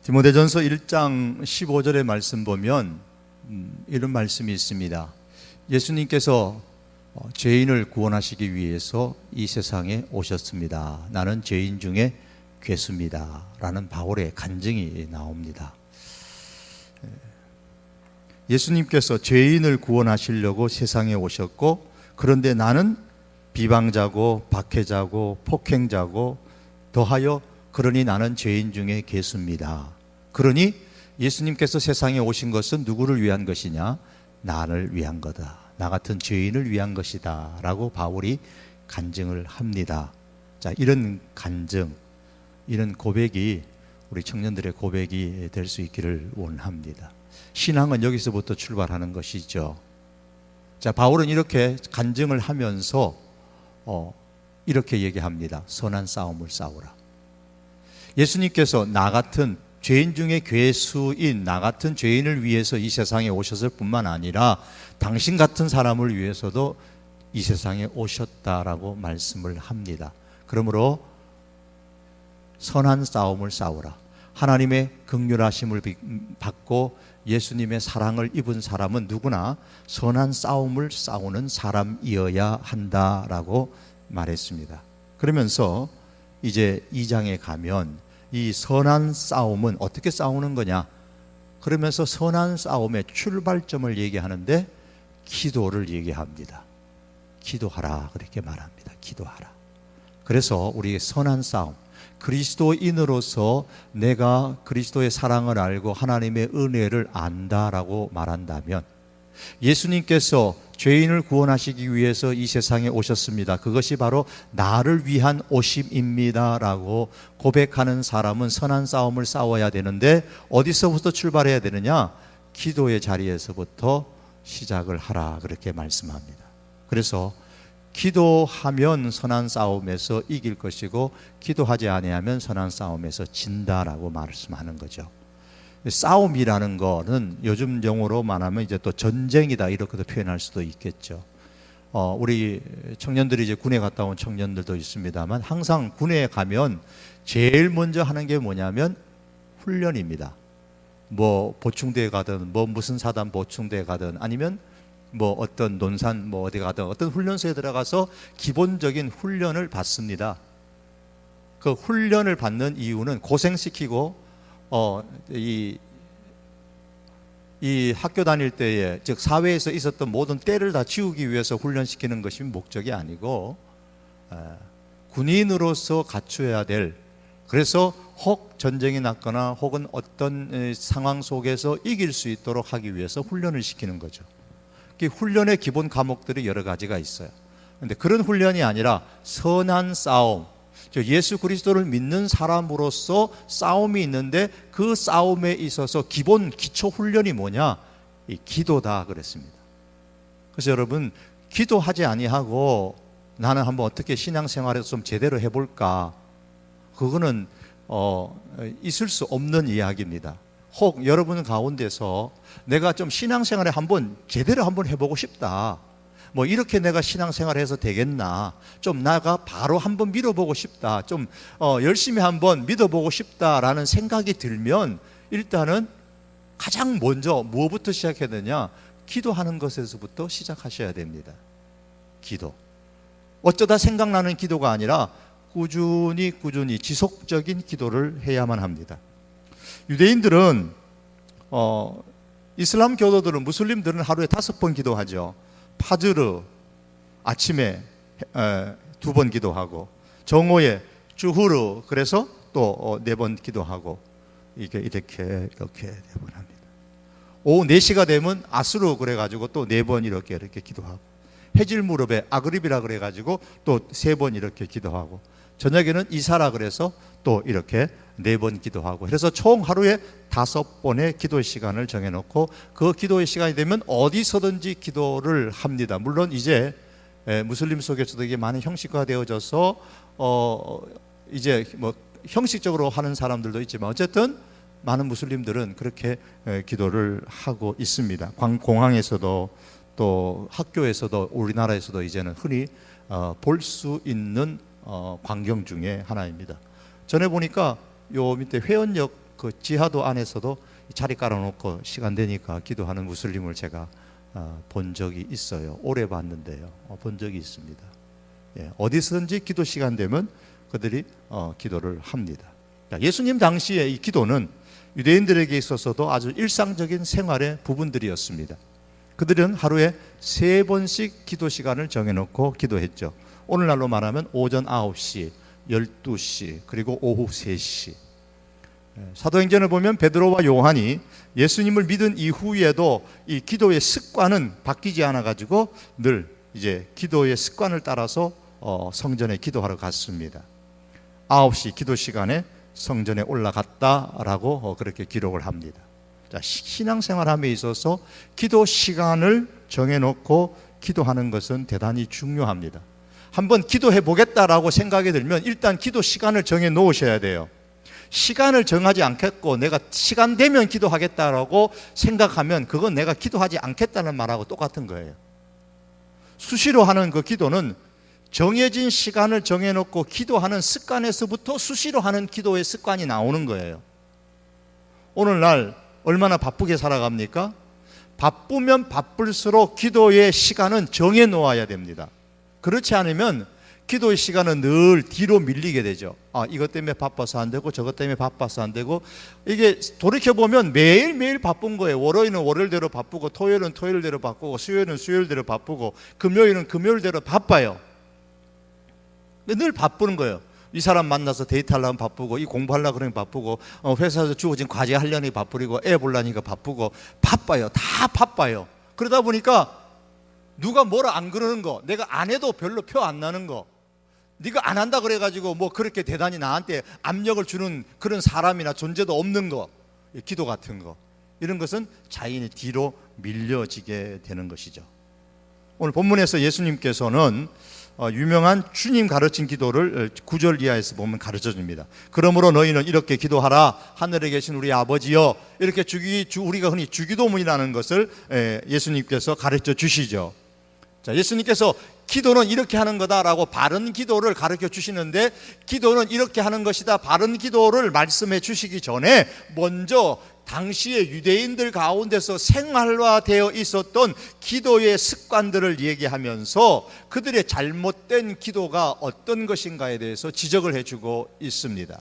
디모데전서 1장 15절의 말씀 보면 이런 말씀이 있습니다. 예수님께서 죄인을 구원하시기 위해서 이 세상에 오셨습니다. 나는 죄인 중에 괴수입니다 라는 바울의 간증이 나옵니다. 예수님께서 죄인을 구원하시려고 세상에 오셨고, 그런데 나는 비방자고 박해자고 폭행자고 더하여 그러니 나는 죄인 중에 괴수입니다. 그러니 예수님께서 세상에 오신 것은 누구를 위한 것이냐? 나를 위한 거다. 나 같은 죄인을 위한 것이다 라고 바울이 간증을 합니다. 자, 이런 간증, 이런 고백이 우리 청년들의 고백이 될 수 있기를 원합니다. 신앙은 여기서부터 출발하는 것이죠. 자, 바울은 이렇게 간증을 하면서 이렇게 얘기합니다. 선한 싸움을 싸우라. 예수님께서 나 같은 죄인 중에 괴수인 나 같은 죄인을 위해서 이 세상에 오셨을 뿐만 아니라 당신 같은 사람을 위해서도 이 세상에 오셨다라고 말씀을 합니다. 그러므로 선한 싸움을 싸우라. 하나님의 긍휼하심을 받고 예수님의 사랑을 입은 사람은 누구나 선한 싸움을 싸우는 사람이어야 한다라고 말했습니다. 그러면서 이제 2장에 가면 이 선한 싸움은 어떻게 싸우는 거냐? 그러면서 선한 싸움의 출발점을 얘기하는데 기도를 얘기합니다. 기도하라 그렇게 말합니다. 기도하라. 그래서 우리 선한 싸움, 그리스도인으로서 내가 그리스도의 사랑을 알고 하나님의 은혜를 안다라고 말한다면, 예수님께서 죄인을 구원하시기 위해서 이 세상에 오셨습니다. 그것이 바로 나를 위한 오심입니다 라고 고백하는 사람은 선한 싸움을 싸워야 되는데, 어디서부터 출발해야 되느냐? 기도의 자리에서부터 시작을 하라 그렇게 말씀합니다. 그래서 기도하면 선한 싸움에서 이길 것이고, 기도하지 아니하면 선한 싸움에서 진다라고 말씀하는 거죠. 싸움이라는 거는 요즘 용어로 말하면 이제 또 전쟁이다 이렇게도 표현할 수도 있겠죠. 우리 청년들이 이제 군에 갔다 온 청년들도 있습니다만, 항상 군에 가면 제일 먼저 하는 게 뭐냐면 훈련입니다. 뭐 보충대에 가든 뭐 무슨 사단 보충대에 가든 아니면 뭐 어떤 논산 뭐 어디 가든 어떤 훈련소에 들어가서 기본적인 훈련을 받습니다. 그 훈련을 받는 이유는 고생시키고 이 학교 다닐 때에, 즉 사회에서 있었던 모든 때를 다 지우기 위해서 훈련시키는 것이 목적이 아니고, 군인으로서 갖춰야 될, 그래서 혹 전쟁이 났거나 혹은 어떤 상황 속에서 이길 수 있도록 하기 위해서 훈련을 시키는 거죠. 훈련의 기본 과목들이 여러 가지가 있어요. 그런데 그런 훈련이 아니라 선한 싸움, 예수 그리스도를 믿는 사람으로서 싸움이 있는데, 그 싸움에 있어서 기본 기초 훈련이 뭐냐? 이 기도다 그랬습니다. 그래서 여러분, 기도하지 아니하고 나는 한번 어떻게 신앙생활에서 좀 제대로 해볼까? 그거는 있을 수 없는 이야기입니다. 혹 여러분 가운데서 내가 좀 신앙생활에 제대로 한번 해보고 싶다, 뭐 이렇게 내가 신앙생활을 해서 되겠나, 좀 나가 바로 한번 믿어보고 싶다, 좀 열심히 한번 믿어보고 싶다라는 생각이 들면, 일단은 가장 먼저 무엇부터 시작해야 되냐? 기도하는 것에서부터 시작하셔야 됩니다. 기도. 어쩌다 생각나는 기도가 아니라 꾸준히 지속적인 기도를 해야만 합니다. 유대인들은 이슬람 교도들은, 무슬림들은 하루에 5번 기도하죠. 파즈르 아침에 2번 기도하고, 정오에 주후르 그래서 또 4번 기도하고, 이렇게 4번 합니다. 오후 4시가 되면 아스루 그래가지고 또 4번 이렇게 기도하고, 해질 무렵에 아그립이라 그래가지고 또 3번 이렇게 기도하고, 저녁에는 이사라 그래서 또 이렇게 4번 기도하고, 그래서 총 하루에 5번의 기도 시간을 정해놓고, 그 기도의 시간이 되면 어디서든지 기도를 합니다. 물론 이제 무슬림 속에서도 이게 많이 형식화되어져서 이제 뭐 형식적으로 하는 사람들도 있지만, 어쨌든 많은 무슬림들은 그렇게 기도를 하고 있습니다. 공항에서도 또 학교에서도 우리나라에서도 이제는 흔히 볼 수 있는 광경 중에 하나입니다. 전에 보니까 요 밑에 회원역 그 지하도 안에서도 자리 깔아놓고 시간 되니까 기도하는 무슬림을 제가 본 적이 있어요. 오래 봤는데요. 본 적이 있습니다. 예, 어디서든지 기도 시간 되면 그들이 기도를 합니다. 예수님 당시에 이 기도는 유대인들에게 있어서도 아주 일상적인 생활의 부분들이었습니다. 그들은 하루에 3번씩 기도 시간을 정해놓고 기도했죠. 오늘날로 말하면 오전 9시, 12시, 그리고 오후 3시. 사도행전을 보면 베드로와 요한이 예수님을 믿은 이후에도 이 기도의 습관은 바뀌지 않아가지고 늘 이제 기도의 습관을 따라서 성전에 기도하러 갔습니다. 9시 기도 시간에 성전에 올라갔다라고 그렇게 기록을 합니다. 자, 신앙생활함에 있어서 기도 시간을 정해놓고 기도하는 것은 대단히 중요합니다. 한번 기도해 보겠다라고 생각이 들면 일단 기도 시간을 정해 놓으셔야 돼요. 시간을 정하지 않겠고 내가 시간 되면 기도하겠다라고 생각하면 그건 내가 기도하지 않겠다는 말하고 똑같은 거예요. 수시로 하는 그 기도는 정해진 시간을 정해놓고 기도하는 습관에서부터 수시로 하는 기도의 습관이 나오는 거예요. 오늘날 얼마나 바쁘게 살아갑니까? 바쁘면 바쁠수록 기도의 시간은 정해 놓아야 됩니다. 그렇지 않으면 기도의 시간은 늘 뒤로 밀리게 되죠. 이것 때문에 바빠서 안 되고 저것 때문에 바빠서 안 되고, 이게 돌이켜보면 매일매일 바쁜 거예요. 월요일은 월요일대로 바쁘고, 토요일은 토요일대로 바쁘고, 수요일은 수요일대로 바쁘고, 금요일은 금요일대로 바빠요. 늘 바쁘는 거예요. 이 사람 만나서 데이트하려면 바쁘고, 이 공부하려고 그러면 바쁘고, 회사에서 주어진 과제 하려니 바쁘고, 애 보려니까 바쁘고, 바빠요. 다 바빠요. 그러다 보니까 누가 뭐라 안 그러는 거, 내가 안 해도 별로 표 안 나는 거, 네가 안 한다 그래가지고 뭐 그렇게 대단히 나한테 압력을 주는 그런 사람이나 존재도 없는 거, 기도 같은 거, 이런 것은 자연히 뒤로 밀려지게 되는 것이죠. 오늘 본문에서 예수님께서는 유명한 주님 가르친 기도를 9절 이하에서 보면 가르쳐 줍니다. 그러므로 너희는 이렇게 기도하라. 하늘에 계신 우리 아버지여. 이렇게 우리가 흔히 주기도문이라는 것을 예수님께서 가르쳐 주시죠. 자, 예수님께서 기도는 이렇게 하는 거다라고 바른 기도를 가르쳐 주시는데, 기도는 이렇게 하는 것이다, 바른 기도를 말씀해 주시기 전에 먼저 당시의 유대인들 가운데서 생활화되어 있었던 기도의 습관들을 얘기하면서 그들의 잘못된 기도가 어떤 것인가에 대해서 지적을 해주고 있습니다.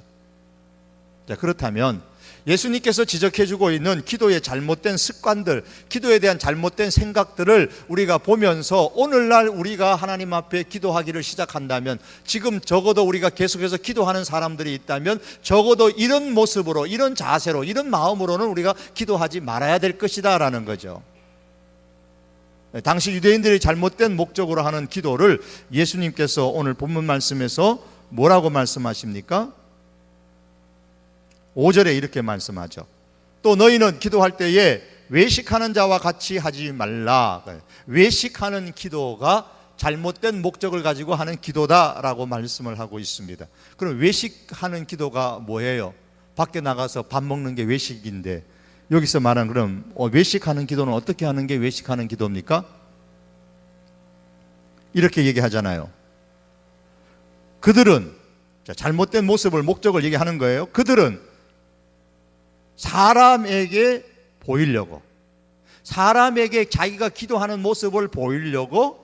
자, 그렇다면 예수님께서 지적해주고 있는 기도의 잘못된 습관들, 기도에 대한 잘못된 생각들을 우리가 보면서 오늘날 우리가 하나님 앞에 기도하기를 시작한다면, 지금 적어도 우리가 계속해서 기도하는 사람들이 있다면 적어도 이런 모습으로, 이런 자세로, 이런 마음으로는 우리가 기도하지 말아야 될 것이다 라는 거죠. 당시 유대인들이 잘못된 목적으로 하는 기도를 예수님께서 오늘 본문 말씀에서 뭐라고 말씀하십니까? 5절에 이렇게 말씀하죠. 또 너희는 기도할 때에 외식하는 자와 같이 하지 말라. 외식하는 기도가 잘못된 목적을 가지고 하는 기도다라고 말씀을 하고 있습니다. 그럼 외식하는 기도가 뭐예요? 밖에 나가서 밥 먹는 게 외식인데, 여기서 말하는 그럼 외식하는 기도는 어떻게 하는 게 외식하는 기도입니까? 이렇게 얘기하잖아요. 그들은, 잘못된 모습을, 목적을 얘기하는 거예요. 그들은 사람에게 보이려고, 사람에게 자기가 기도하는 모습을 보이려고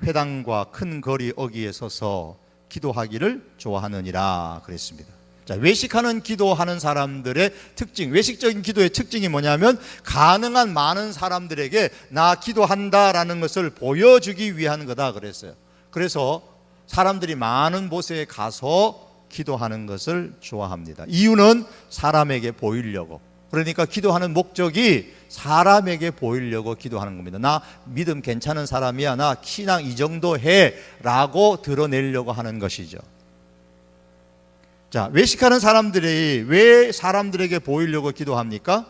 회당과 큰 거리 어귀에 서서 기도하기를 좋아하느니라 그랬습니다. 자, 외식하는 기도하는 사람들의 특징, 외식적인 기도의 특징이 뭐냐면 가능한 많은 사람들에게 나 기도한다라는 것을 보여주기 위한 거다 그랬어요. 그래서 사람들이 많은 곳에 가서 기도하는 것을 좋아합니다. 이유는 사람에게 보이려고. 그러니까 기도하는 목적이 사람에게 보이려고 기도하는 겁니다. 나 믿음 괜찮은 사람이야, 나 신앙 이 정도 해 라고 드러내려고 하는 것이죠. 자, 외식하는 사람들이 왜 사람들에게 보이려고 기도합니까?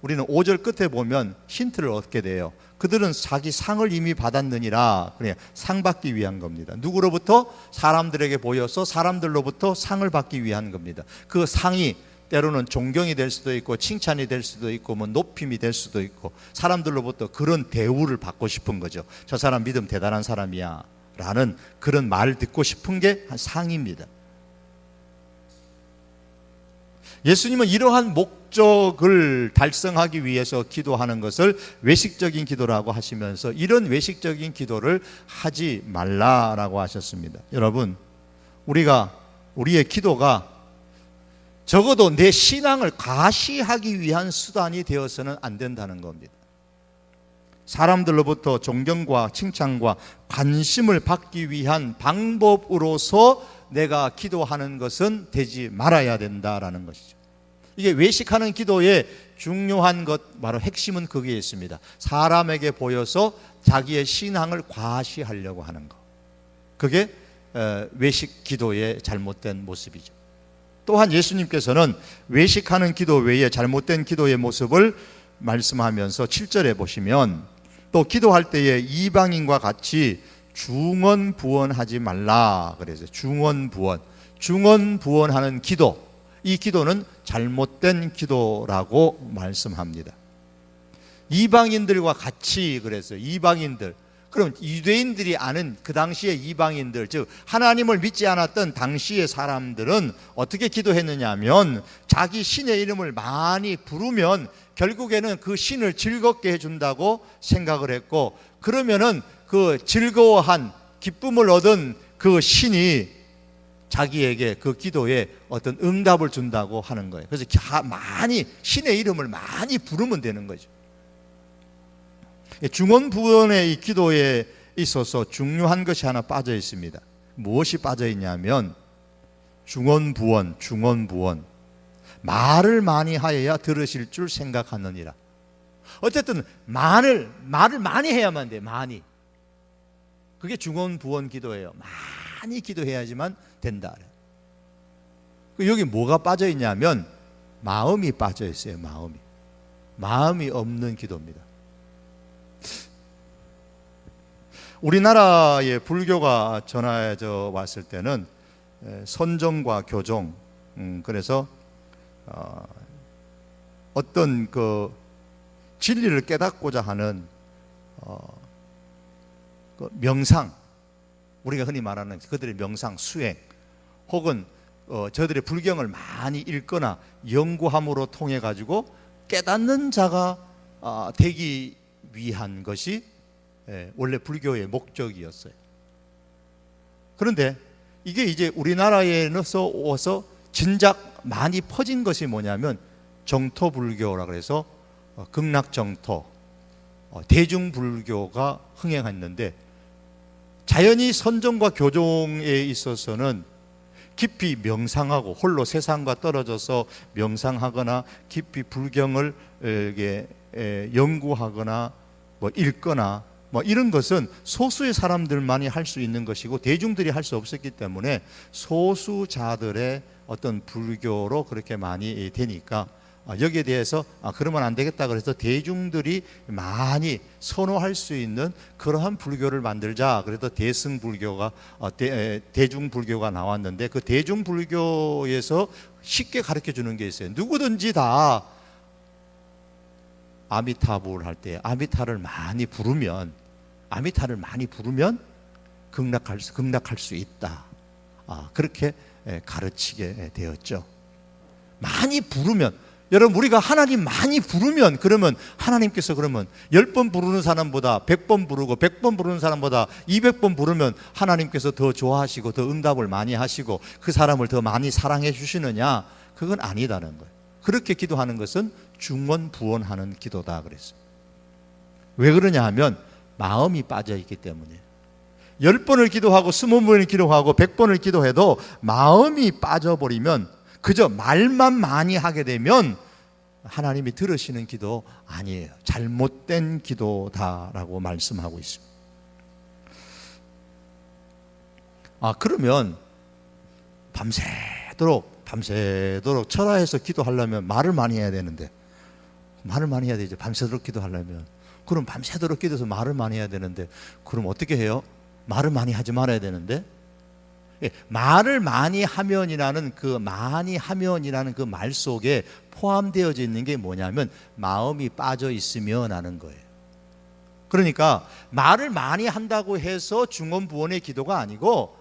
우리는 5절 끝에 보면 힌트를 얻게 돼요. 그들은 자기 상을 이미 받았느니라. 그래, 상 받기 위한 겁니다. 누구로부터? 사람들에게 보여서 사람들로부터 상을 받기 위한 겁니다. 그 상이 때로는 존경이 될 수도 있고 칭찬이 될 수도 있고 뭐 높임이 될 수도 있고, 사람들로부터 그런 대우를 받고 싶은 거죠. 저 사람 믿음 대단한 사람이야 라는 그런 말을 듣고 싶은 게 상입니다. 예수님은 이러한 목적을 달성하기 위해서 기도하는 것을 외식적인 기도라고 하시면서 이런 외식적인 기도를 하지 말라라고 하셨습니다. 여러분, 우리의 기도가 적어도 내 신앙을 과시하기 위한 수단이 되어서는 안 된다는 겁니다. 사람들로부터 존경과 칭찬과 관심을 받기 위한 방법으로서 내가 기도하는 것은 되지 말아야 된다라는 것이죠. 이게 외식하는 기도의 중요한 것, 바로 핵심은 거기에 있습니다. 사람에게 보여서 자기의 신앙을 과시하려고 하는 것. 그게 외식 기도의 잘못된 모습이죠. 또한 예수님께서는 외식하는 기도 외에 잘못된 기도의 모습을 말씀하면서 7절에 보시면 또 기도할 때에 이방인과 같이 중언부언하지 말라 그래서 중언부언하는 기도, 이 기도는 잘못된 기도라고 말씀합니다. 이방인들과 같이 그래서 이방인들, 그럼 유대인들이 아는 그 당시의 이방인들, 즉 하나님을 믿지 않았던 당시의 사람들은 어떻게 기도했느냐 하면 자기 신의 이름을 많이 부르면 결국에는 그 신을 즐겁게 해준다고 생각을 했고, 그러면은 그 즐거워한 기쁨을 얻은 그 신이 자기에게 그 기도에 어떤 응답을 준다고 하는 거예요. 그래서 많이 신의 이름을 많이 부르면 되는 거죠. 중언부언의 이 기도에 있어서 중요한 것이 하나 빠져 있습니다. 무엇이 빠져 있냐면 중언부언. 말을 많이 하여야 들으실 줄 생각하느니라. 어쨌든 말을 많이 해야만 돼. 많이. 그게 중언부언 기도예요. 많이 기도해야지만 된다. 여기 뭐가 빠져 있냐면 마음이 빠져 있어요. 마음이 없는 기도입니다. 우리나라에 불교가 전해져 왔을 때는 선정과 교종, 그래서 어떤 그 진리를 깨닫고자 하는 그 명상, 우리가 흔히 말하는 그들의 명상 수행, 혹은 저들의 불경을 많이 읽거나 연구함으로 통해 가지고 깨닫는 자가 되기 위한 것이 원래 불교의 목적이었어요. 그런데 이게 이제 우리나라에서 와서 진작 많이 퍼진 것이 뭐냐면 정토불교라 그래서 극락정토, 대중불교가 흥행했는데, 자연히 선정과 교종에 있어서는 깊이 명상하고 홀로 세상과 떨어져서 명상하거나 깊이 불경을 연구하거나 읽거나 이런 것은 소수의 사람들만이 할 수 있는 것이고 대중들이 할 수 없었기 때문에 소수자들의 어떤 불교로 그렇게 많이 되니까 여기에 대해서 그러면 안 되겠다 그래서 대중들이 많이 선호할 수 있는 그러한 불교를 만들자. 그래서 대승불교가 대중불교가 나왔는데, 그 대중불교에서 쉽게 가르쳐 주는 게 있어요. 누구든지 다 아미타불 할 때 아미타를 많이 부르면 극락할 수 있다. 그렇게 가르치게 되었죠. 많이 부르면, 여러분, 우리가 하나님 많이 부르면, 그러면 하나님께서 그러면 10번 부르는 사람보다 100번 부르고 100번 부르는 사람보다 200번 부르면 하나님께서 더 좋아하시고 더 응답을 많이 하시고 그 사람을 더 많이 사랑해 주시느냐? 그건 아니다는 거예요. 그렇게 기도하는 것은 중언부언하는 기도다 그랬어요. 왜 그러냐 하면 마음이 빠져 있기 때문에. 10번을 기도하고 20번을 기도하고 100번을 기도해도 마음이 빠져버리면, 그저 말만 많이 하게 되면 하나님이 들으시는 기도 아니에요. 잘못된 기도다라고 말씀하고 있습니다. 그러면 밤새도록 철야에서 기도하려면 말을 많이 해야 되는데, 말을 많이 해야 되죠. 밤새도록 기도하려면. 그럼 밤새도록 기도해서 말을 많이 해야 되는데, 그럼 어떻게 해요? 말을 많이 하지 말아야 되는데, 말을 많이 하면이라는 그 말 속에 포함되어져 있는 게 뭐냐면 마음이 빠져 있으면 하는 거예요. 그러니까 말을 많이 한다고 해서 중언부언의 기도가 아니고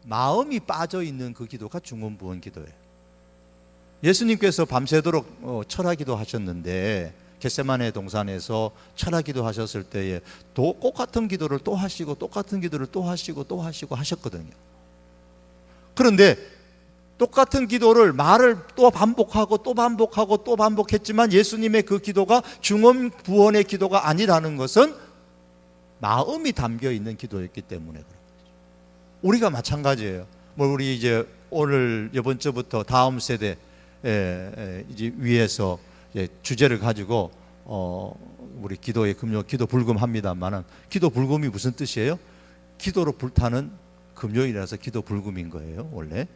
마음이 빠져 있는 그 기도가 중언부언 기도예요. 예수님께서 밤새도록 철학기도 하셨는데 겟세마네 동산에서 철학기도 하셨을 때에 또 똑같은 기도를 또 하시고 똑같은 기도를 또 하시고 또 하시고 하셨거든요. 그런데 똑같은 기도를 말을 또 반복하고 또 반복하고 또 반복했지만 예수님의 그 기도가 중언부언의 기도가 아니라는 것은 마음이 담겨 있는 기도였기 때문에 그런 거죠. 우리가 마찬가지예요. 우리 이제 오늘 이번 주부터 다음 세대 이제 위에서 이제 주제를 가지고 우리 기도의 금요 기도 불금합니다만은 기도 불금이 무슨 뜻이에요? 기도로 불타는 금요일이라서 기도 불금인 거예요. 원래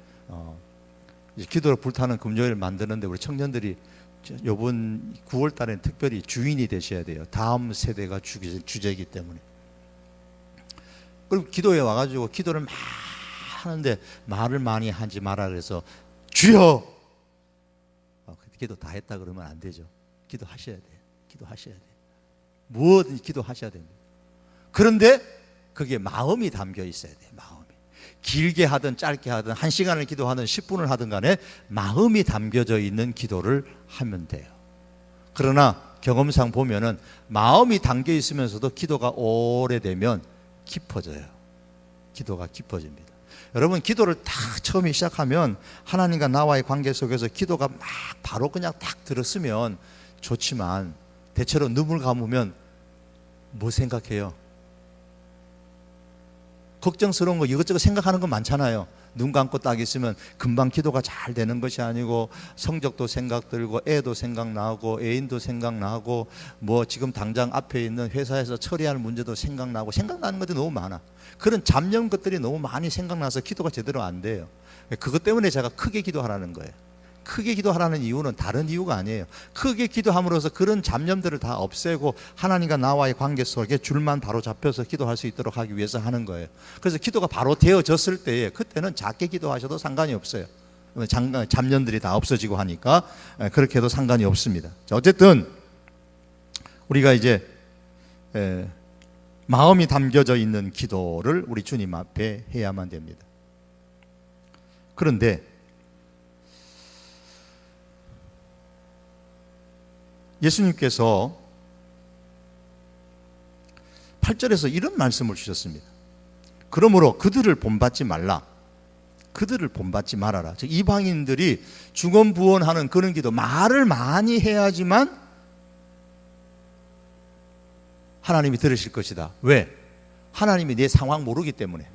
이제 기도로 불타는 금요일 만드는데 우리 청년들이 이번 9월 달에는 특별히 주인이 되셔야 돼요. 다음 세대가 주제이기 때문에. 그리고 기도에 와가지고 기도를 막 하는데 말을 많이 하지 마라 그래서 주여 기도 다 했다 그러면 안 되죠. 기도하셔야 돼요. 기도하셔야 돼요. 무엇든지 기도하셔야 됩니다. 그런데 그게 마음이 담겨 있어야 돼요. 마음이. 길게 하든 짧게 하든 1시간을 기도하든 10분을 하든 간에 마음이 담겨져 있는 기도를 하면 돼요. 그러나 경험상 보면은 마음이 담겨 있으면서도 기도가 오래되면 깊어져요. 기도가 깊어집니다. 여러분 기도를 딱 처음에 시작하면 하나님과 나와의 관계 속에서 기도가 막 바로 그냥 딱 들었으면 좋지만 대체로 눈물 감으면 뭐 생각해요? 걱정스러운 거 이것저것 생각하는 거 많잖아요. 눈 감고 딱 있으면 금방 기도가 잘 되는 것이 아니고 성적도 생각 들고 애도 생각나고 애인도 생각나고 뭐 지금 당장 앞에 있는 회사에서 처리할 문제도 생각나고 생각나는 것들이 너무 많아. 그런 잡념 것들이 너무 많이 생각나서 기도가 제대로 안 돼요. 그것 때문에 제가 크게 기도하라는 거예요. 크게 기도하라는 이유는 다른 이유가 아니에요. 크게 기도함으로써 그런 잡념들을 다 없애고 하나님과 나와의 관계 속에 줄만 바로 잡혀서 기도할 수 있도록 하기 위해서 하는 거예요. 그래서 기도가 바로 되어졌을 때에 그때는 작게 기도하셔도 상관이 없어요. 잡념들이 다 없어지고 하니까 그렇게 해도 상관이 없습니다. 자, 어쨌든 우리가 이제 마음이 담겨져 있는 기도를 우리 주님 앞에 해야만 됩니다. 그런데 예수님께서 8절에서 이런 말씀을 주셨습니다. 그러므로 그들을 본받지 말라. 그들을 본받지 말아라. 즉 이방인들이 중언부언하는 그런 기도, 말을 많이 해야지만 하나님이 들으실 것이다. 왜? 하나님이 내 상황 모르기 때문에.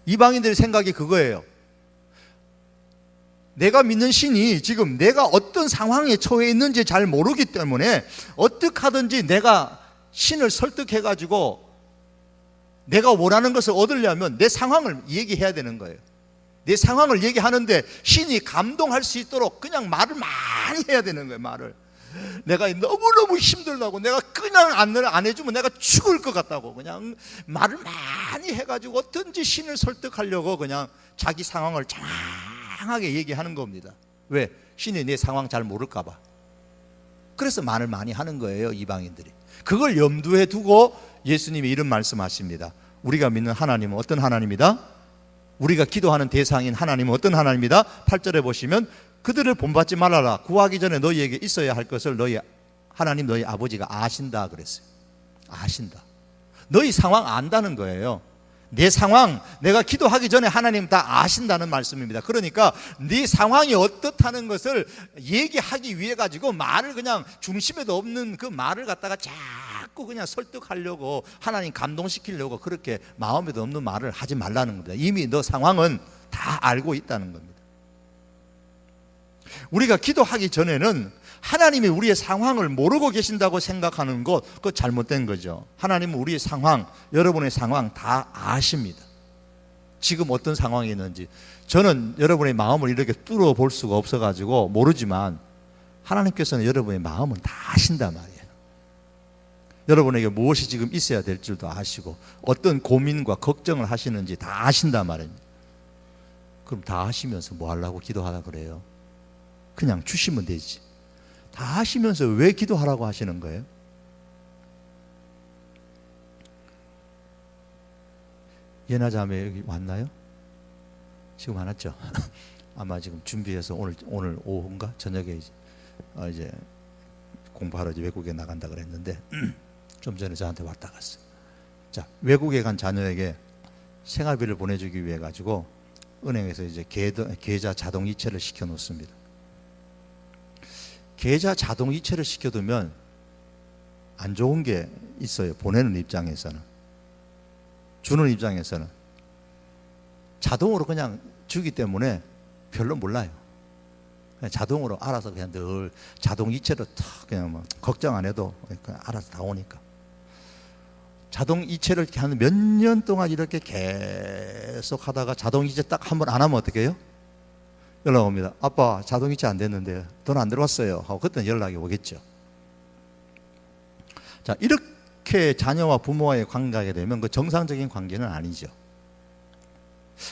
이방인들의 생각이 그거예요. 내가 믿는 신이 지금 내가 어떤 상황에 처해 있는지 잘 모르기 때문에 어떻게 하든지 내가 신을 설득해가지고 내가 원하는 것을 얻으려면 내 상황을 얘기해야 되는 거예요. 내 상황을 얘기하는데 신이 감동할 수 있도록 그냥 말을 많이 해야 되는 거예요. 말을. 내가 너무너무 힘들다고 내가 그냥 안 해주면 내가 죽을 것 같다고 그냥 말을 많이 해가지고 어떤지 신을 설득하려고 그냥 자기 상황을 장황하게 얘기하는 겁니다. 왜? 신이 내 상황 잘 모를까 봐. 그래서 말을 많이 하는 거예요. 이방인들이. 그걸 염두에 두고 예수님이 이런 말씀하십니다. 우리가 믿는 하나님은 어떤 하나님이다? 우리가 기도하는 대상인 하나님은 어떤 하나님이다? 8절에 보시면 그들을 본받지 말아라. 구하기 전에 너희에게 있어야 할 것을 너희 하나님 너희 아버지가 아신다 그랬어요. 아신다. 너희 상황 안다는 거예요. 내 상황, 내가 기도하기 전에 하나님 다 아신다는 말씀입니다. 그러니까 네 상황이 어떻다는 것을 얘기하기 위해 가지고 말을 그냥 중심에도 없는 그 말을 갖다가 자꾸 그냥 설득하려고 하나님 감동시키려고 그렇게 마음에도 없는 말을 하지 말라는 겁니다. 이미 너 상황은 다 알고 있다는 겁니다. 우리가 기도하기 전에는 하나님이 우리의 상황을 모르고 계신다고 생각하는 것, 그거 잘못된 거죠. 하나님은 우리의 상황, 여러분의 상황 다 아십니다. 지금 어떤 상황이 있는지. 저는 여러분의 마음을 이렇게 뚫어볼 수가 없어가지고 모르지만 하나님께서는 여러분의 마음은 다 아신단 말이에요. 여러분에게 무엇이 지금 있어야 될 줄도 아시고 어떤 고민과 걱정을 하시는지 다 아신단 말입니다. 그럼 다 아시면서 뭐 하려고 기도하라 그래요? 그냥 주시면 되지. 다 하시면서 왜 기도하라고 하시는 거예요? 예나자매 여기 왔나요? 지금 안 왔죠? 아마 지금 준비해서 오늘 오후인가 저녁에 이제 공부하러 이제 외국에 나간다 그랬는데 좀 전에 저한테 왔다 갔어요. 자, 외국에 간 자녀에게 생활비를 보내주기 위해 가지고 은행에서 이제 계좌 자동 이체를 시켜 놓습니다. 계좌 자동 이체를 시켜두면 안 좋은 게 있어요. 보내는 입장에서는, 주는 입장에서는 자동으로 그냥 주기 때문에 별로 몰라요. 그냥 자동으로 알아서 그냥 늘 자동 이체로 탁 그냥 뭐 걱정 안 해도 그냥 알아서 다 오니까. 자동 이체를 이렇게 한 몇 년 동안 이렇게 계속 하다가 자동 이체 딱 한 번 안 하면 어떻게 해요? 연락 옵니다. 아빠 자동 이체 안 됐는데 돈 안 들어왔어요 하고 그때는 연락이 오겠죠. 자, 이렇게 자녀와 부모와의 관계가 되면 그 정상적인 관계는 아니죠.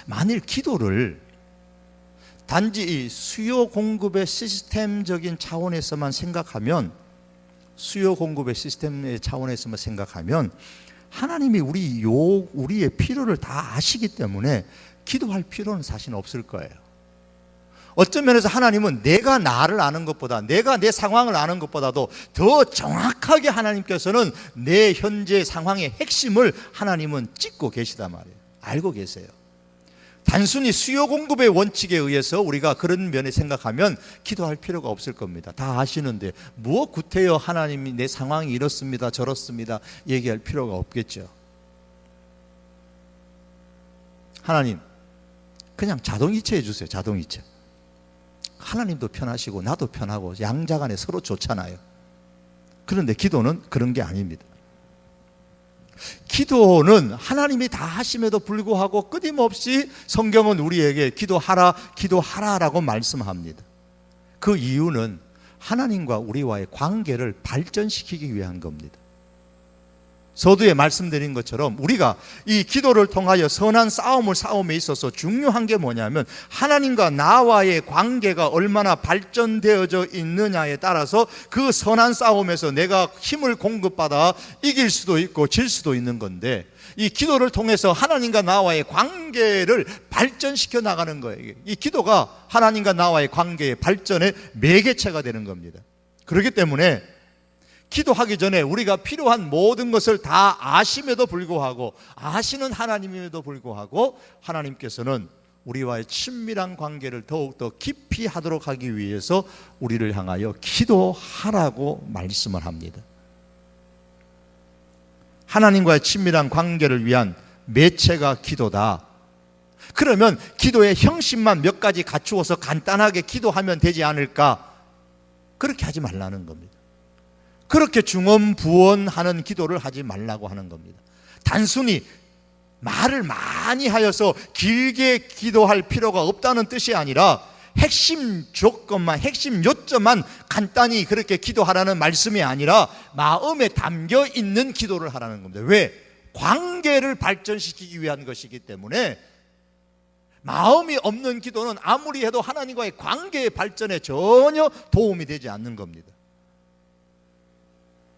만일 기도를 단지 이 수요 공급의 시스템적인 차원에서만 생각하면, 수요 공급의 시스템의 차원에서만 생각하면 하나님이 우리의 필요를 다 아시기 때문에 기도할 필요는 사실 없을 거예요. 어떤 면에서 하나님은 내가 나를 아는 것보다, 내가 내 상황을 아는 것보다도 더 정확하게 하나님께서는 내 현재 상황의 핵심을 하나님은 찍고 계시단 말이에요. 알고 계세요. 단순히 수요 공급의 원칙에 의해서 우리가 그런 면에 생각하면 기도할 필요가 없을 겁니다. 다 아시는데 무엇 구태여 하나님이 내 상황이 이렇습니다 저렇습니다 얘기할 필요가 없겠죠. 하나님 그냥 자동 이체해 주세요. 자동 이체. 하나님도 편하시고 나도 편하고 양자간에 서로 좋잖아요. 그런데 기도는 그런 게 아닙니다. 기도는 하나님이 다 하심에도 불구하고 끊임없이 성경은 우리에게 기도하라라고 말씀합니다. 그 이유는 하나님과 우리와의 관계를 발전시키기 위한 겁니다. 서두에 말씀드린 것처럼 우리가 이 기도를 통하여 선한 싸움에 있어서 중요한 게 뭐냐면 하나님과 나와의 관계가 얼마나 발전되어져 있느냐에 따라서 그 선한 싸움에서 내가 힘을 공급받아 이길 수도 있고 질 수도 있는 건데, 이 기도를 통해서 하나님과 나와의 관계를 발전시켜 나가는 거예요. 이 기도가 하나님과 나와의 관계의 발전의 매개체가 되는 겁니다. 그렇기 때문에 기도하기 전에 우리가 필요한 모든 것을 다 아심에도 불구하고, 아시는 하나님임에도 불구하고 하나님께서는 우리와의 친밀한 관계를 더욱더 깊이 하도록 하기 위해서 우리를 향하여 기도하라고 말씀을 합니다. 하나님과의 친밀한 관계를 위한 매체가 기도다. 그러면 기도의 형식만 몇 가지 갖추어서 간단하게 기도하면 되지 않을까? 그렇게 하지 말라는 겁니다. 그렇게 중언부언하는 기도를 하지 말라고 하는 겁니다. 단순히 말을 많이 하여서 길게 기도할 필요가 없다는 뜻이 아니라 핵심 조건만, 핵심 요점만 간단히 그렇게 기도하라는 말씀이 아니라 마음에 담겨 있는 기도를 하라는 겁니다. 왜? 관계를 발전시키기 위한 것이기 때문에 마음이 없는 기도는 아무리 해도 하나님과의 관계의 발전에 전혀 도움이 되지 않는 겁니다.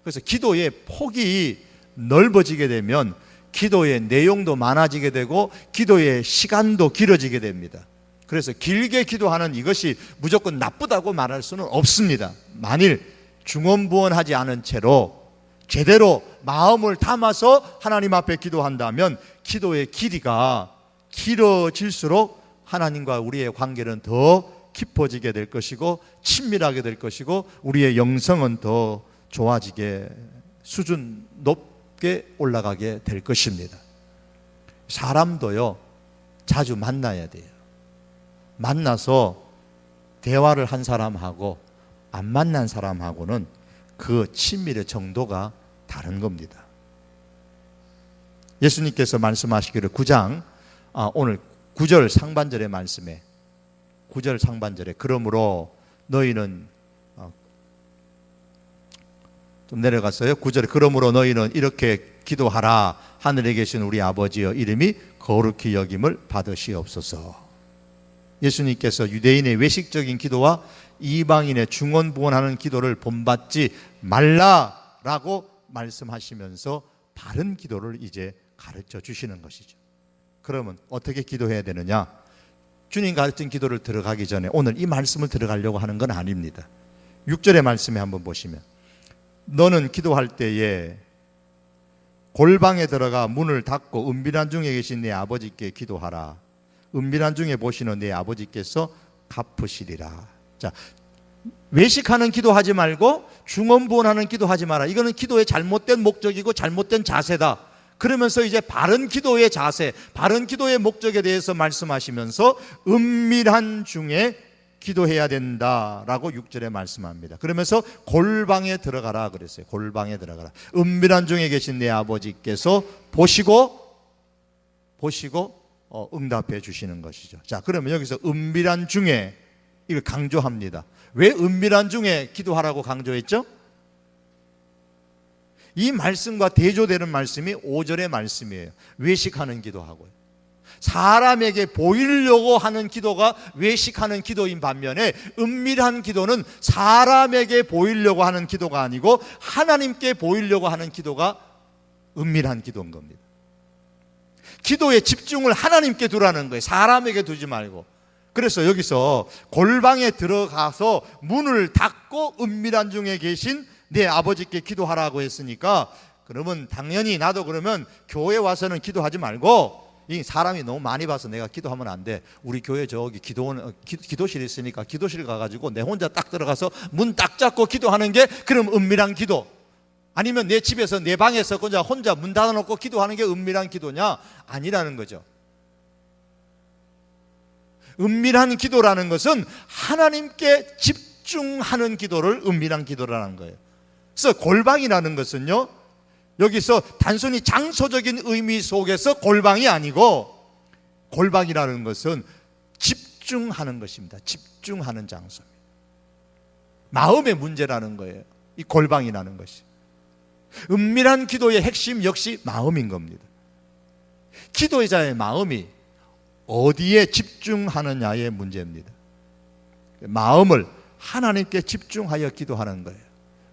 그래서 기도의 폭이 넓어지게 되면 기도의 내용도 많아지게 되고 기도의 시간도 길어지게 됩니다. 그래서 길게 기도하는 이것이 무조건 나쁘다고 말할 수는 없습니다. 만일 중언부언하지 않은 채로 제대로 마음을 담아서 하나님 앞에 기도한다면 기도의 길이가 길어질수록 하나님과 우리의 관계는 더 깊어지게 될 것이고 친밀하게 될 것이고 우리의 영성은 더 좋아지게, 수준 높게 올라가게 될 것입니다. 사람도요 자주 만나야 돼요. 만나서 대화를 한 사람하고 안 만난 사람하고는 그 친밀의 정도가 다른 겁니다. 예수님께서 말씀하시기를 오늘 9절 상반절의 말씀에 9절 상반절에 그러므로 너희는 좀 내려갔어요. 9절에 그러므로 너희는 이렇게 기도하라. 하늘에 계신 우리 아버지여 이름이 거룩히 여김을 받으시옵소서. 예수님께서 유대인의 외식적인 기도와 이방인의 중언부언하는 기도를 본받지 말라라고 말씀하시면서 바른 기도를 이제 가르쳐 주시는 것이죠. 그러면 어떻게 기도해야 되느냐? 주님 가르친 기도를 들어가기 전에 오늘 이 말씀을 들어가려고 하는 건 아닙니다. 6절의 말씀에 한번 보시면, 너는 기도할 때에 골방에 들어가 문을 닫고 은밀한 중에 계신 내 아버지께 기도하라. 은밀한 중에 보시는 내 아버지께서 갚으시리라. 자, 외식하는 기도하지 말고 중언부언하는 기도하지 마라. 이거는 기도의 잘못된 목적이고 잘못된 자세다. 그러면서 이제 바른 기도의 자세, 바른 기도의 목적에 대해서 말씀하시면서 은밀한 중에 기도해야 된다라고 6절에 말씀합니다. 그러면서 골방에 들어가라 그랬어요. 골방에 들어가라. 은밀한 중에 계신 내 아버지께서 보시고 응답해 주시는 것이죠. 자, 그러면 여기서 은밀한 중에 이걸 강조합니다. 왜 은밀한 중에 기도하라고 강조했죠? 이 말씀과 대조되는 말씀이 5절의 말씀이에요. 외식하는 기도하고요. 사람에게 보이려고 하는 기도가 외식하는 기도인 반면에 은밀한 기도는 사람에게 보이려고 하는 기도가 아니고 하나님께 보이려고 하는 기도가 은밀한 기도인 겁니다. 기도의 집중을 하나님께 두라는 거예요. 사람에게 두지 말고. 그래서 여기서 골방에 들어가서 문을 닫고 은밀한 중에 계신 내 아버지께 기도하라고 했으니까, 그러면 당연히 나도 그러면 교회 와서는 기도하지 말고, 이 사람이 너무 많이 봐서 내가 기도하면 안 돼. 우리 교회 저기 기도실이 있으니까 기도실 가가지고 내 혼자 딱 들어가서 문 딱 잡고 기도하는 게 그럼 은밀한 기도, 아니면 내 집에서 내 방에서 그냥 혼자 문 닫아놓고 기도하는 게 은밀한 기도냐? 아니라는 거죠. 은밀한 기도라는 것은 하나님께 집중하는 기도를 은밀한 기도라는 거예요. 그래서 골방이라는 것은요, 여기서 단순히 장소적인 의미 속에서 골방이 아니고, 골방이라는 것은 집중하는 것입니다. 집중하는 장소입니다. 마음의 문제라는 거예요, 이 골방이라는 것이. 은밀한 기도의 핵심 역시 마음인 겁니다. 기도자의 마음이 어디에 집중하느냐의 문제입니다. 마음을 하나님께 집중하여 기도하는 거예요.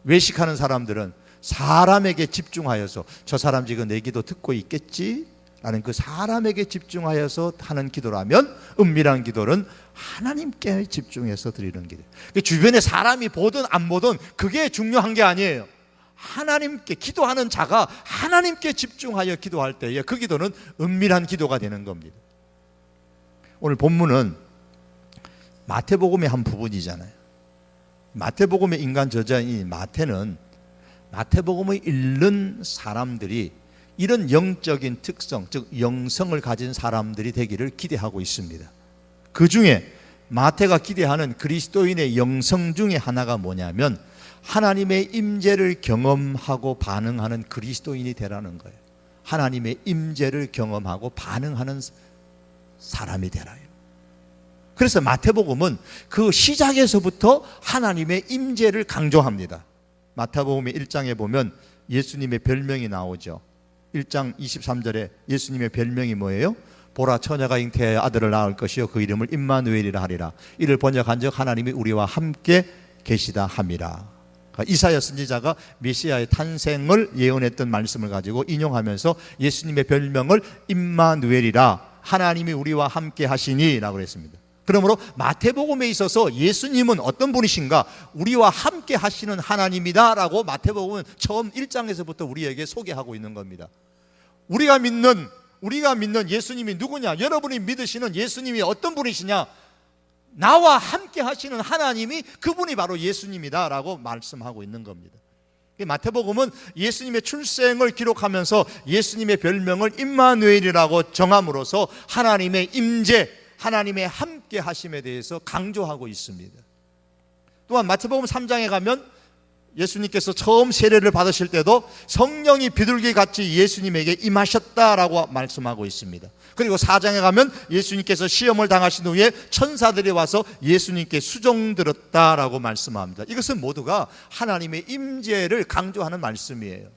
외식하는 사람들은 사람에게 집중하여서 저 사람 지금 내 기도 듣고 있겠지? 라는 그 사람에게 집중하여서 하는 기도라면, 은밀한 기도는 하나님께 집중해서 드리는 기도. 주변에 사람이 보든 안 보든 그게 중요한 게 아니에요. 하나님께, 기도하는 자가 하나님께 집중하여 기도할 때에 그 기도는 은밀한 기도가 되는 겁니다. 오늘 본문은 마태복음의 한 부분이잖아요. 마태복음의 인간 저자인 마태는 마태복음을 읽는 사람들이 이런 영적인 특성, 즉 영성을 가진 사람들이 되기를 기대하고 있습니다. 그 중에 마태가 기대하는 그리스도인의 영성 중에 하나가 뭐냐면 하나님의 임재를 경험하고 반응하는 그리스도인이 되라는 거예요. 하나님의 임재를 경험하고 반응하는 사람이 되라요. 그래서 마태복음은 그 시작에서부터 하나님의 임재를 강조합니다. 마태복음의 1장에 보면 예수님의 별명이 나오죠. 1장 23절에 예수님의 별명이 뭐예요? 보라, 처녀가 잉태하여 아들을 낳을 것이요 그 이름을 임마누엘이라 하리라. 이를 번역한즉 하나님이 우리와 함께 계시다 함이라. 이사야 선지자가 메시아의 탄생을 예언했던 말씀을 가지고 인용하면서 예수님의 별명을 임마누엘이라, 하나님이 우리와 함께 하시니 라고 했습니다. 그러므로 마태복음에 있어서 예수님은 어떤 분이신가? 우리와 함께 하시는 하나님이다 라고 마태복음은 처음 1장에서부터 우리에게 소개하고 있는 겁니다. 우리가 믿는 예수님이 누구냐? 여러분이 믿으시는 예수님이 어떤 분이시냐? 나와 함께 하시는 하나님이, 그분이 바로 예수님이다 라고 말씀하고 있는 겁니다. 마태복음은 예수님의 출생을 기록하면서 예수님의 별명을 임마누엘이라고 정함으로써 하나님의 임재, 하나님의 함께 하심에 대해서 강조하고 있습니다. 또한 마태복음 3장에 가면 예수님께서 처음 세례를 받으실 때도 성령이 비둘기같이 예수님에게 임하셨다라고 말씀하고 있습니다. 그리고 4장에 가면 예수님께서 시험을 당하신 후에 천사들이 와서 예수님께 수종들었다라고 말씀합니다. 이것은 모두가 하나님의 임재를 강조하는 말씀이에요.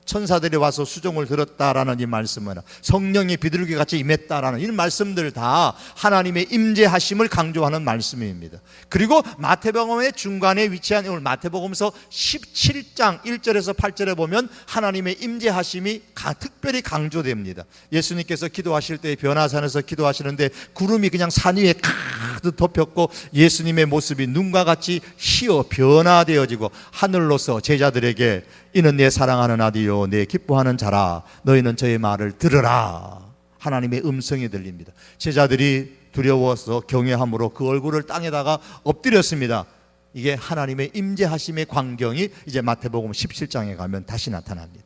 천사들이 와서 수종을 들었다라는 이 말씀은, 성령이 비둘기같이 임했다라는 이 말씀들 다 하나님의 임재하심을 강조하는 말씀입니다. 그리고 마태복음의 중간에 위치한 오늘 마태복음서 17장 1절에서 8절에 보면 하나님의 임재하심이 특별히 강조됩니다. 예수님께서 기도하실 때 변화산에서 기도하시는데 구름이 그냥 산 위에 가득 덮였고 예수님의 모습이 눈과 같이 희어 변화되어지고 하늘로서 제자들에게 이는 내 사랑하는 아들이요 내 기뻐하는 자라 너희는 저의 말을 들으라 하나님의 음성이 들립니다. 제자들이 두려워서 경외함으로 그 얼굴을 땅에다가 엎드렸습니다. 이게 하나님의 임재하심의 광경이 이제 마태복음 17장에 가면 다시 나타납니다.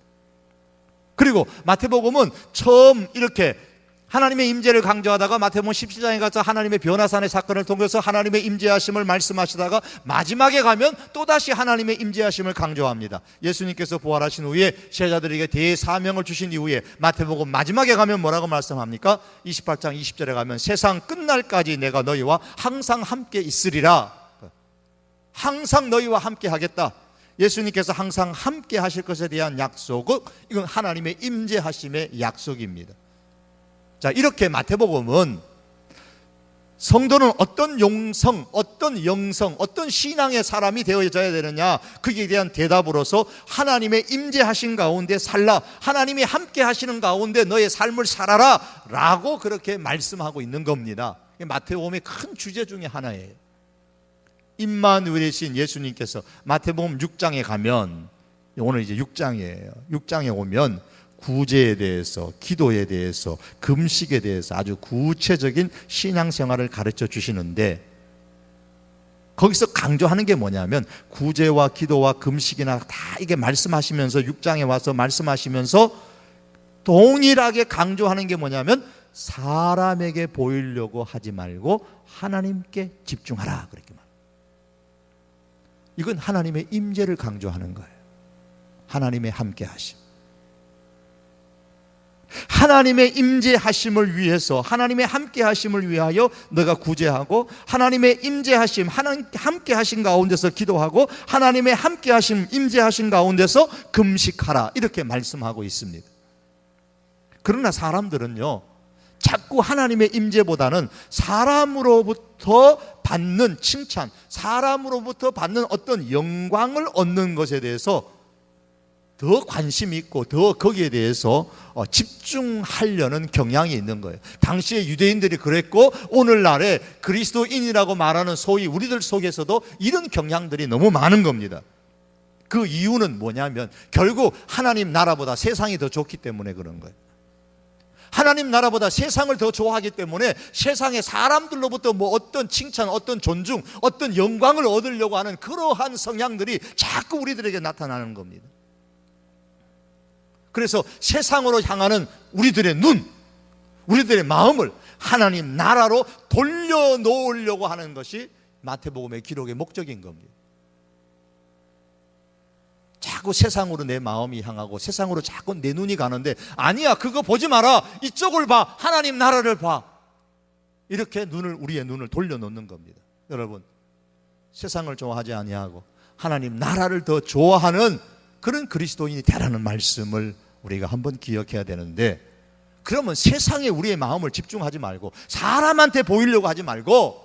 그리고 마태복음은 처음 이렇게 하나님의 임재를 강조하다가 마태복음 17장에 가서 하나님의 변화산의 사건을 통해서 하나님의 임재하심을 말씀하시다가 마지막에 가면 또다시 하나님의 임재하심을 강조합니다. 예수님께서 부활하신 후에 제자들에게 대사명을 주신 이후에 마태복음 마지막에 가면 뭐라고 말씀합니까? 28장 20절에 가면 세상 끝날까지 내가 너희와 항상 함께 있으리라. 항상 너희와 함께 하겠다. 예수님께서 항상 함께 하실 것에 대한 약속은 이건 하나님의 임재하심의 약속입니다. 자, 이렇게 마태복음은 성도는 어떤 용성, 어떤 영성, 어떤 신앙의 사람이 되어져야 되느냐, 그에 대한 대답으로서 하나님의 임재하신 가운데 살라, 하나님이 함께 하시는 가운데 너의 삶을 살아라 라고 그렇게 말씀하고 있는 겁니다. 마태복음의 큰 주제 중에 하나예요. 임마누엘이신 예수님께서 마태복음 6장에 가면, 오늘 이제 6장이에요. 6장에 오면 구제에 대해서, 기도에 대해서, 금식에 대해서 아주 구체적인 신앙생활을 가르쳐 주시는데, 거기서 강조하는 게 뭐냐면 구제와 기도와 금식이나 다 이게 말씀하시면서 6장에 와서 말씀하시면서 동일하게 강조하는 게 뭐냐면 사람에게 보이려고 하지 말고 하나님께 집중하라, 그렇게 말합니다. 이건 하나님의 임재를 강조하는 거예요. 하나님의 함께 하심. 하나님의 임재하심을 위해서, 하나님의 함께하심을 위하여 너가 구제하고, 하나님의 임재하심, 하나님 함께하신 가운데서 기도하고, 하나님의 함께하심, 임재하신 가운데서 금식하라, 이렇게 말씀하고 있습니다. 그러나 사람들은요, 자꾸 하나님의 임재보다는 사람으로부터 받는 칭찬, 사람으로부터 받는 어떤 영광을 얻는 것에 대해서 더 관심이 있고 더 거기에 대해서 집중하려는 경향이 있는 거예요. 당시에 유대인들이 그랬고 오늘날에 그리스도인이라고 말하는 소위 우리들 속에서도 이런 경향들이 너무 많은 겁니다. 그 이유는 뭐냐면 결국 하나님 나라보다 세상이 더 좋기 때문에 그런 거예요. 하나님 나라보다 세상을 더 좋아하기 때문에 세상의 사람들로부터 뭐 어떤 칭찬, 어떤 존중, 어떤 영광을 얻으려고 하는 그러한 성향들이 자꾸 우리들에게 나타나는 겁니다. 그래서 세상으로 향하는 우리들의 눈, 우리들의 마음을 하나님 나라로 돌려놓으려고 하는 것이 마태복음의 기록의 목적인 겁니다. 자꾸 세상으로 내 마음이 향하고 세상으로 자꾸 내 눈이 가는데, 아니야, 그거 보지 마라, 이쪽을 봐, 하나님 나라를 봐, 이렇게 우리의 눈을 돌려놓는 겁니다. 여러분, 세상을 좋아하지 아니하고 하나님 나라를 더 좋아하는 그런 그리스도인이 되라는 말씀을 우리가 한번 기억해야 되는데, 그러면 세상에 우리의 마음을 집중하지 말고 사람한테 보이려고 하지 말고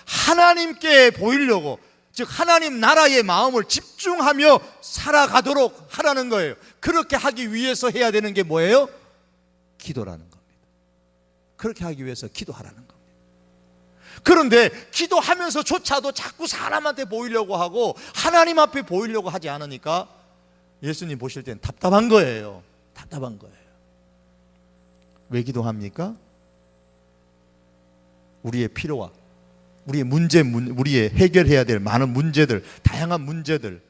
하나님께 보이려고, 즉 하나님 나라의 마음을 집중하며 살아가도록 하라는 거예요. 그렇게 하기 위해서 해야 되는 게 뭐예요? 기도라는 겁니다. 그렇게 하기 위해서 기도하라는 겁니다. 그런데 기도하면서조차도 자꾸 사람한테 보이려고 하고 하나님 앞에 보이려고 하지 않으니까 예수님 보실 땐 답답한 거예요. 답답한 거예요. 왜 기도합니까? 우리의 필요와 우리의 우리의 해결해야 될 많은 문제들, 다양한 문제들,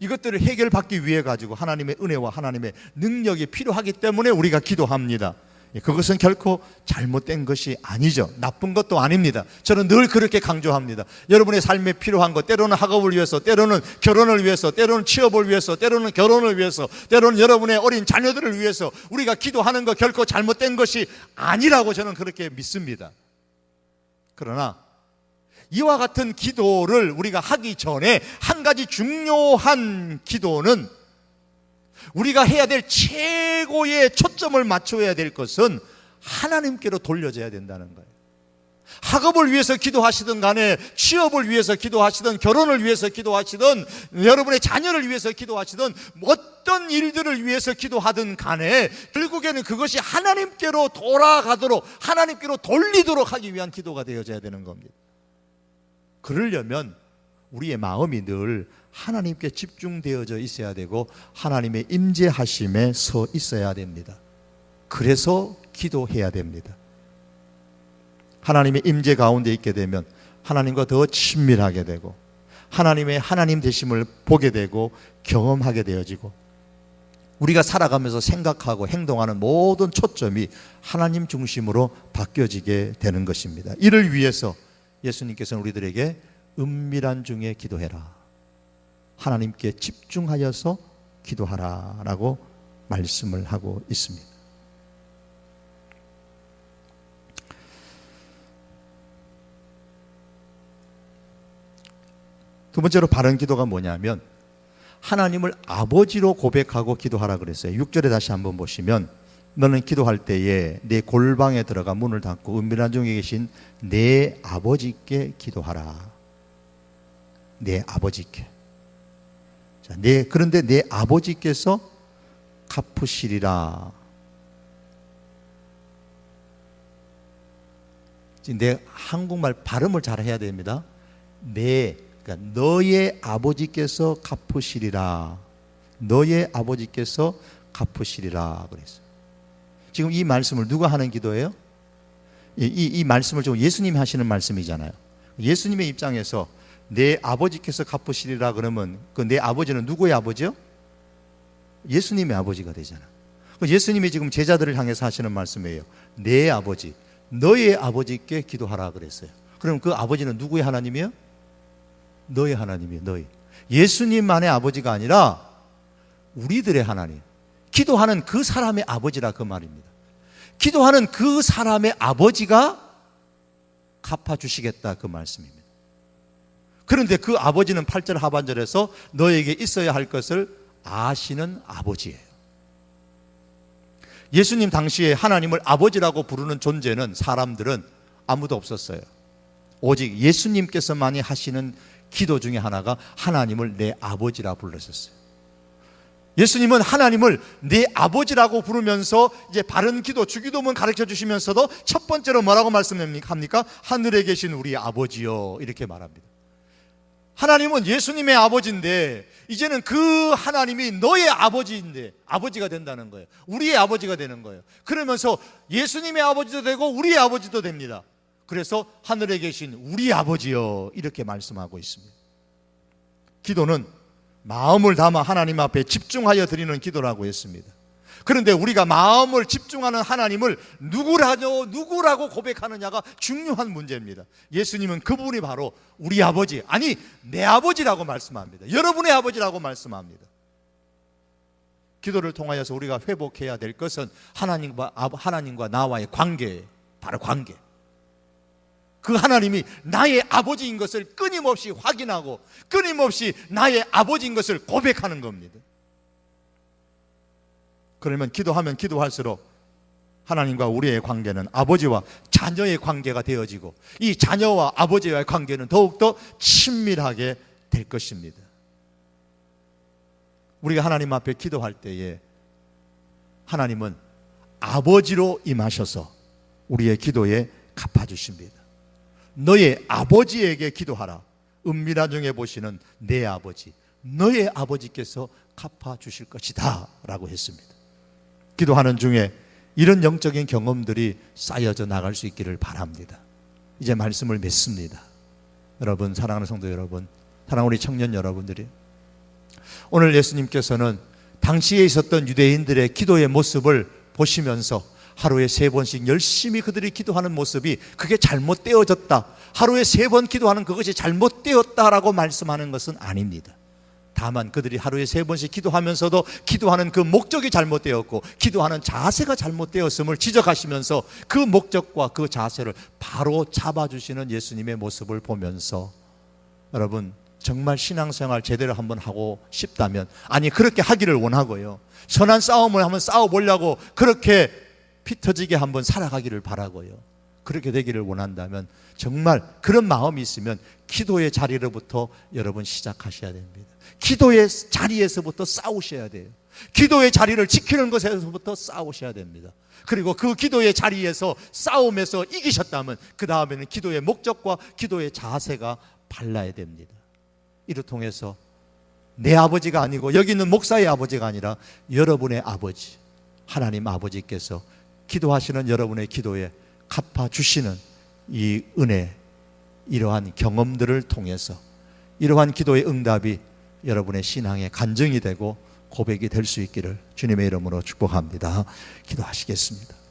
이것들을 해결받기 위해 가지고 하나님의 은혜와 하나님의 능력이 필요하기 때문에 우리가 기도합니다. 그것은 결코 잘못된 것이 아니죠. 나쁜 것도 아닙니다. 저는 늘 그렇게 강조합니다. 여러분의 삶에 필요한 것, 때로는 학업을 위해서, 때로는 결혼을 위해서, 때로는 취업을 위해서, 때로는 결혼을 위해서, 때로는 여러분의 어린 자녀들을 위해서 우리가 기도하는 것 결코 잘못된 것이 아니라고 저는 그렇게 믿습니다. 그러나 이와 같은 기도를 우리가 하기 전에 한 가지 중요한 기도는 우리가 해야 될 최고의 초점을 맞춰야 될 것은 하나님께로 돌려져야 된다는 거예요. 학업을 위해서 기도하시든 간에, 취업을 위해서 기도하시든, 결혼을 위해서 기도하시든, 여러분의 자녀를 위해서 기도하시든, 어떤 일들을 위해서 기도하든 간에 결국에는 그것이 하나님께로 돌아가도록, 하나님께로 돌리도록 하기 위한 기도가 되어져야 되는 겁니다. 그러려면 우리의 마음이 늘 하나님께 집중되어져 있어야 되고 하나님의 임재하심에 서 있어야 됩니다. 그래서 기도해야 됩니다. 하나님의 임재 가운데 있게 되면 하나님과 더 친밀하게 되고 하나님의 하나님 되심을 보게 되고 경험하게 되어지고 우리가 살아가면서 생각하고 행동하는 모든 초점이 하나님 중심으로 바뀌어지게 되는 것입니다. 이를 위해서 예수님께서는 우리들에게 은밀한 중에 기도해라, 하나님께 집중하여서 기도하라 라고 말씀을 하고 있습니다. 두 번째로 바른 기도가 뭐냐면 하나님을 아버지로 고백하고 기도하라 그랬어요. 6절에 다시 한번 보시면 너는 기도할 때에 내 골방에 들어가 문을 닫고 은밀한 중에 계신 내 아버지께 기도하라. 내 아버지께. 자, 그런데 내 아버지께서 갚으시리라. 지금 내 한국말 발음을 잘 해야 됩니다. 그러니까 너의 아버지께서 갚으시리라. 너의 아버지께서 갚으시리라 그랬어요. 지금 이 말씀을 누가 하는 기도예요? 이 말씀을 좀 예수님이 하시는 말씀이잖아요. 예수님의 입장에서 내 아버지께서 갚으시리라 그러면 그 내 아버지는 누구의 아버지요? 예수님의 아버지가 되잖아요. 예수님이 지금 제자들을 향해서 하시는 말씀이에요. 내 아버지, 너의 아버지께 기도하라 그랬어요. 그럼 그 아버지는 누구의 하나님이에요? 너의 하나님이에요. 너희. 예수님만의 아버지가 아니라 우리들의 하나님. 기도하는 그 사람의 아버지라 그 말입니다. 기도하는 그 사람의 아버지가 갚아주시겠다 그 말씀입니다. 그런데 그 아버지는 8절 하반절에서 너에게 있어야 할 것을 아시는 아버지예요. 예수님 당시에 하나님을 아버지라고 부르는 존재는 사람들은 아무도 없었어요. 오직 예수님께서만이 하시는 기도 중에 하나가 하나님을 내 아버지라 불렀었어요. 예수님은 하나님을 내 아버지라고 부르면서 이제 바른 기도, 주기도문 가르쳐 주시면서도 첫 번째로 뭐라고 말씀합니까? 하늘에 계신 우리 아버지요 이렇게 말합니다. 하나님은 예수님의 아버지인데 이제는 그 하나님이 너의 아버지인데 아버지가 된다는 거예요. 우리의 아버지가 되는 거예요. 그러면서 예수님의 아버지도 되고 우리의 아버지도 됩니다. 그래서 하늘에 계신 우리 아버지요 이렇게 말씀하고 있습니다. 기도는 마음을 담아 하나님 앞에 집중하여 드리는 기도라고 했습니다. 그런데 우리가 마음을 집중하는 하나님을 누구라고 고백하느냐가 중요한 문제입니다. 예수님은 그분이 바로 우리 아버지, 아니 내 아버지라고 말씀합니다. 여러분의 아버지라고 말씀합니다. 기도를 통하여서 우리가 회복해야 될 것은 하나님과 나와의 관계예요. 바로 관계. 그 하나님이 나의 아버지인 것을 끊임없이 확인하고 끊임없이 나의 아버지인 것을 고백하는 겁니다. 그러면 기도하면 기도할수록 하나님과 우리의 관계는 아버지와 자녀의 관계가 되어지고 이 자녀와 아버지와의 관계는 더욱더 친밀하게 될 것입니다. 우리가 하나님 앞에 기도할 때에 하나님은 아버지로 임하셔서 우리의 기도에 갚아주십니다. 너의 아버지에게 기도하라. 은밀한 중에 보시는 내 아버지, 너의 아버지께서 갚아주실 것이다 라고 했습니다. 기도하는 중에 이런 영적인 경험들이 쌓여져 나갈 수 있기를 바랍니다. 이제 말씀을 맺습니다. 여러분, 사랑하는 성도 여러분, 사랑하는 우리 청년 여러분들이, 오늘 예수님께서는 당시에 있었던 유대인들의 기도의 모습을 보시면서 하루에 3번씩 열심히 그들이 기도하는 모습이 그게 잘못되어졌다, 하루에 3번 기도하는 그것이 잘못되었다라고 말씀하는 것은 아닙니다. 다만 그들이 하루에 3번씩 기도하면서도 기도하는 그 목적이 잘못되었고 기도하는 자세가 잘못되었음을 지적하시면서 그 목적과 그 자세를 바로 잡아주시는 예수님의 모습을 보면서 여러분, 정말 신앙생활 제대로 한번 하고 싶다면, 아니 그렇게 하기를 원하고요, 선한 싸움을 한번 싸워보려고 그렇게 피 터지게 한번 살아가기를 바라고요, 그렇게 되기를 원한다면 정말 그런 마음이 있으면 기도의 자리로부터 여러분 시작하셔야 됩니다. 기도의 자리에서부터 싸우셔야 돼요. 기도의 자리를 지키는 것에서부터 싸우셔야 됩니다. 그리고 그 기도의 자리에서 싸움에서 이기셨다면 그 다음에는 기도의 목적과 기도의 자세가 발라야 됩니다. 이를 통해서 내 아버지가 아니고 여기 있는 목사의 아버지가 아니라 여러분의 아버지, 하나님 아버지께서 기도하시는 여러분의 기도에 갚아주시는 이 은혜, 이러한 경험들을 통해서 이러한 기도의 응답이 여러분의 신앙의 간증이 되고 고백이 될 수 있기를 주님의 이름으로 축복합니다. 기도하시겠습니다.